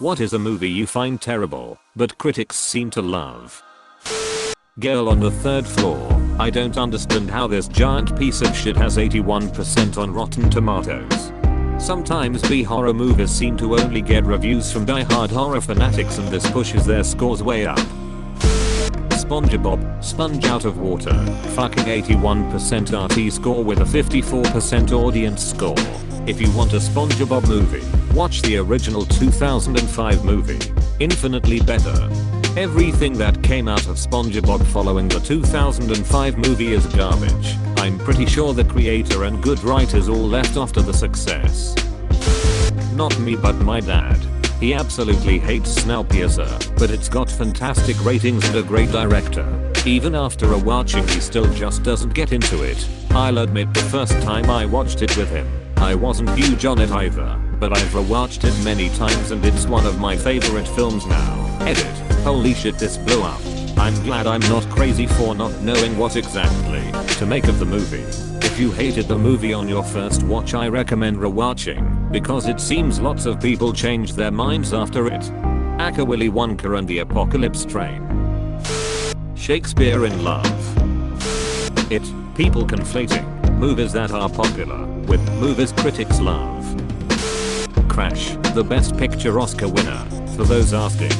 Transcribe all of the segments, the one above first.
What is a movie you find terrible, but critics seem to love? Girl on the third floor. I don't understand how this giant piece of shit has 81% on Rotten Tomatoes. Sometimes B-horror movies seem to only get reviews from die-hard horror fanatics and this pushes their scores way up. SpongeBob, sponge out of water, fucking 81% RT score with a 54% audience score. If you want a SpongeBob movie, watch the original 2005 movie. Infinitely better. Everything that came out of SpongeBob following the 2005 movie is garbage. I'm pretty sure the creator and good writers all left after the success. Not me but my dad. He absolutely hates Snowpiercer, but it's got fantastic ratings and a great director. Even after a watching he still just doesn't get into it. I'll admit the first time I watched it with him, I wasn't huge on it either, but I've rewatched it many times and it's one of my favorite films now. Edit. Holy shit, this blew up. I'm glad I'm not crazy for not knowing what exactly to make of the movie. If you hated the movie on your first watch, I recommend rewatching, because it seems lots of people changed their minds after it. Aka Willy Wonka and the Apocalypse Train. Shakespeare in Love. It. People conflating movies that are popular with movies critics love. Crash, the Best Picture Oscar winner, for those asking.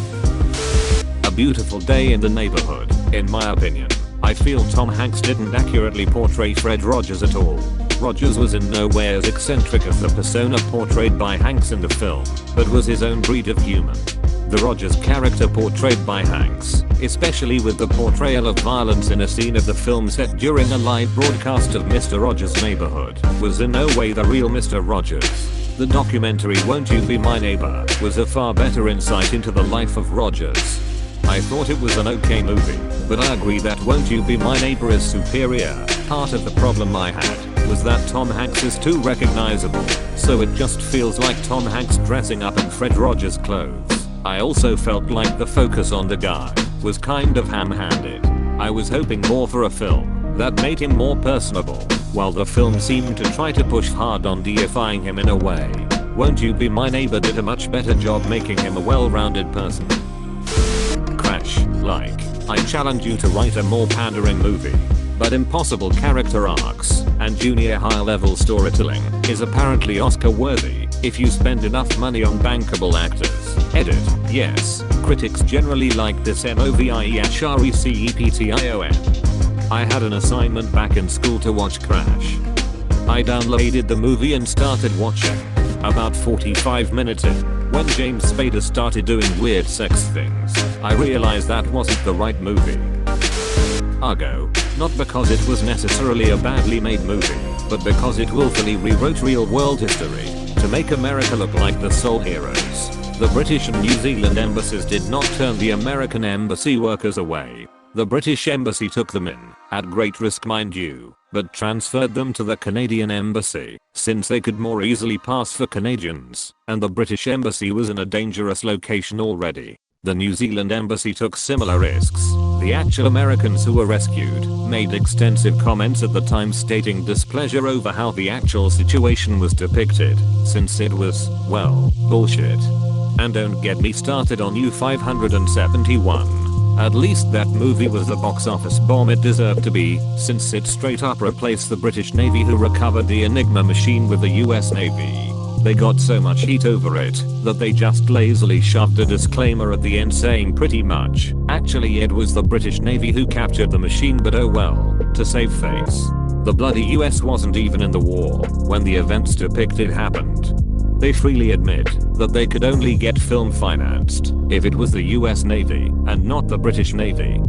A Beautiful Day in the Neighborhood. In my opinion, I feel Tom Hanks didn't accurately portray Fred Rogers at all. Rogers was in no way as eccentric as the persona portrayed by Hanks in the film, but was his own breed of human. The Rogers character portrayed by Hanks, especially with the portrayal of violence in a scene of the film set during a live broadcast of Mr. Rogers' Neighborhood, was in no way the real Mr. Rogers. The documentary Won't You Be My Neighbor was a far better insight into the life of Rogers. I thought it was an okay movie, but I agree that Won't You Be My Neighbor is superior. Part of the problem I had was that Tom Hanks is too recognizable, so it just feels like Tom Hanks dressing up in Fred Rogers clothes. I also felt like the focus on the guy was kind of ham-handed. I was hoping more for a film that made him more personable, while the film seemed to try to push hard on deifying him in a way. Won't You Be My Neighbor did a much better job making him a well-rounded person. Crash, like, I challenge you to write a more pandering movie, but impossible character arcs and junior high-level storytelling is apparently Oscar-worthy if you spend enough money on bankable actors. Edit. Yes, critics generally like this movie. I had an assignment back in school to watch Crash. I downloaded the movie and started watching. About 45 minutes in, when James Spader started doing weird sex things, I realized that wasn't the right movie. Argo. Not because it was necessarily a badly made movie, but because it willfully rewrote real-world history to make America look like the sole heroes. The British and New Zealand embassies did not turn the American embassy workers away. The British embassy took them in, at great risk mind you, but transferred them to the Canadian embassy, since they could more easily pass for Canadians, and the British embassy was in a dangerous location already. The New Zealand embassy took similar risks. The actual Americans who were rescued made extensive comments at the time stating displeasure over how the actual situation was depicted, since it was, well, bullshit. And don't get me started on U-571. At least that movie was the box office bomb it deserved to be, since it straight up replaced the British Navy who recovered the Enigma machine with the US Navy. They got so much heat over it that they just lazily shoved a disclaimer at the end saying pretty much, actually it was the British Navy who captured the machine, but oh well, to save face. The bloody US wasn't even in the war when the events depicted happened. They freely admit that they could only get film financed if it was the US Navy and not the British Navy.